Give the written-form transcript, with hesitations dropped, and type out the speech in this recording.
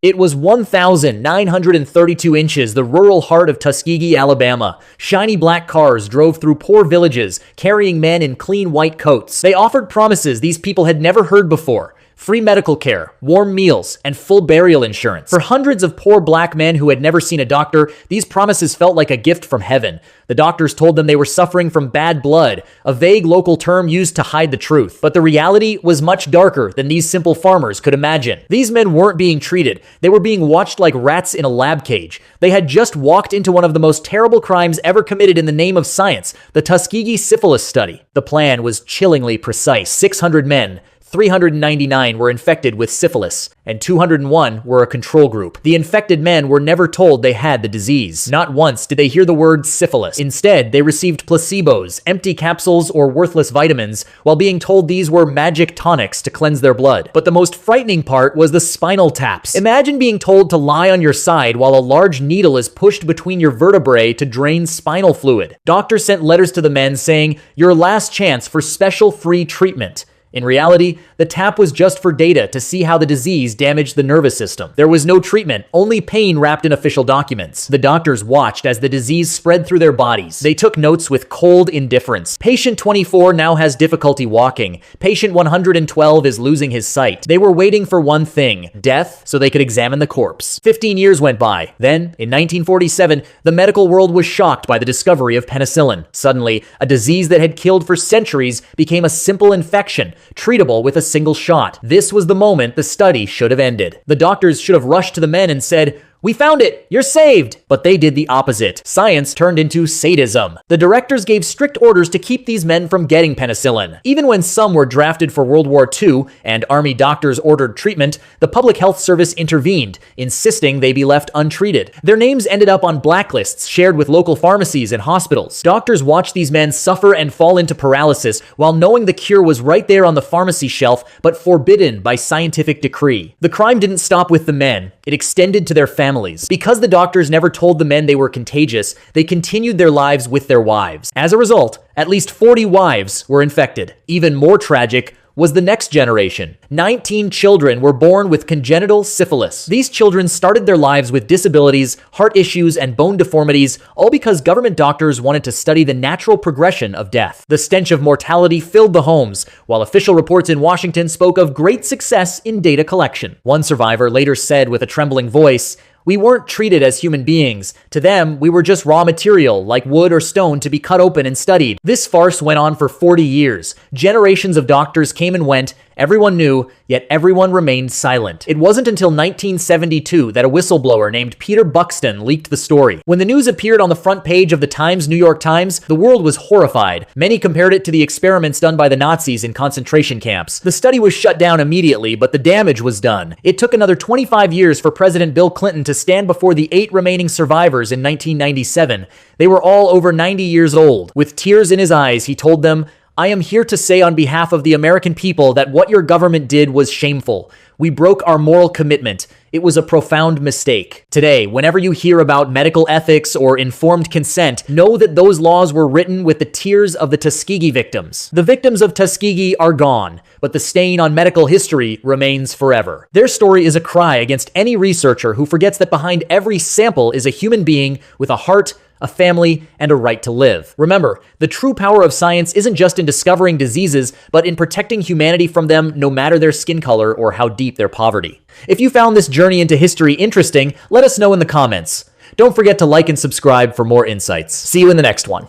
It was 1,932 inches, the rural heart of Tuskegee, Alabama. Shiny black cars drove through poor villages, carrying men in clean white coats. They offered promises these people had never heard before. Free medical care, warm meals, and full burial insurance. For hundreds of poor black men who had never seen a doctor, these promises felt like a gift from heaven. The doctors told them they were suffering from bad blood, a vague local term used to hide the truth. But the reality was much darker than these simple farmers could imagine. These men weren't being treated. They were being watched like rats in a lab cage. They had just walked into one of the most terrible crimes ever committed in the name of science, the Tuskegee Syphilis Study. The plan was chillingly precise. 600 men, 399 were infected with syphilis, and 201 were a control group. The infected men were never told they had the disease. Not once did they hear the word syphilis. Instead, they received placebos, empty capsules, or worthless vitamins, while being told these were magic tonics to cleanse their blood. But the most frightening part was the spinal taps. Imagine being told to lie on your side while a large needle is pushed between your vertebrae to drain spinal fluid. Doctors sent letters to the men saying, "Your last chance for special free treatment." In reality, the tap was just for data to see how the disease damaged the nervous system. There was no treatment, only pain wrapped in official documents. The doctors watched as the disease spread through their bodies. They took notes with cold indifference. Patient 24 now has difficulty walking. Patient 112 is losing his sight. They were waiting for one thing, death, so they could examine the corpse. 15 years went by. Then, in 1947, the medical world was shocked by the discovery of penicillin. Suddenly, a disease that had killed for centuries became a simple infection, treatable with a single shot. This was the moment the study should have ended. The doctors should have rushed to the men and said, "We found it! You're saved!" But they did the opposite. Science turned into sadism. The directors gave strict orders to keep these men from getting penicillin. Even when some were drafted for World War II and Army doctors ordered treatment, the Public Health Service intervened, insisting they be left untreated. Their names ended up on blacklists shared with local pharmacies and hospitals. Doctors watched these men suffer and fall into paralysis while knowing the cure was right there on the pharmacy shelf, but forbidden by scientific decree. The crime didn't stop with the men. It extended to their families. Because the doctors never told the men they were contagious, they continued their lives with their wives. As a result, at least 40 wives were infected. Even more tragic was the next generation. 19 children were born with congenital syphilis. These children started their lives with disabilities, heart issues, and bone deformities, all because government doctors wanted to study the natural progression of death. The stench of mortality filled the homes, while official reports in Washington spoke of great success in data collection. One survivor later said with a trembling voice, "We weren't treated as human beings. To them, we were just raw material, like wood or stone to be cut open and studied." This farce went on for 40 years. Generations of doctors came and went. Everyone knew, yet everyone remained silent. It wasn't until 1972 that a whistleblower named Peter Buxton leaked the story. When the news appeared on the front page of the New York Times, the world was horrified. Many compared it to the experiments done by the Nazis in concentration camps. The study was shut down immediately, but the damage was done. It took another 25 years for President Bill Clinton to stand before the 8 remaining survivors in 1997. They were all over 90 years old. With tears in his eyes, he told them, "I am here to say on behalf of the American people that what your government did was shameful. We broke our moral commitment. It was a profound mistake." Today, whenever you hear about medical ethics or informed consent, know that those laws were written with the tears of the Tuskegee victims. The victims of Tuskegee are gone, but the stain on medical history remains forever. Their story is a cry against any researcher who forgets that behind every sample is a human being with a heart, a family, and a right to live. Remember, the true power of science isn't just in discovering diseases, but in protecting humanity from them no matter their skin color or how deep their poverty. If you found this journey into history interesting, let us know in the comments. Don't forget to like and subscribe for more insights. See you in the next one.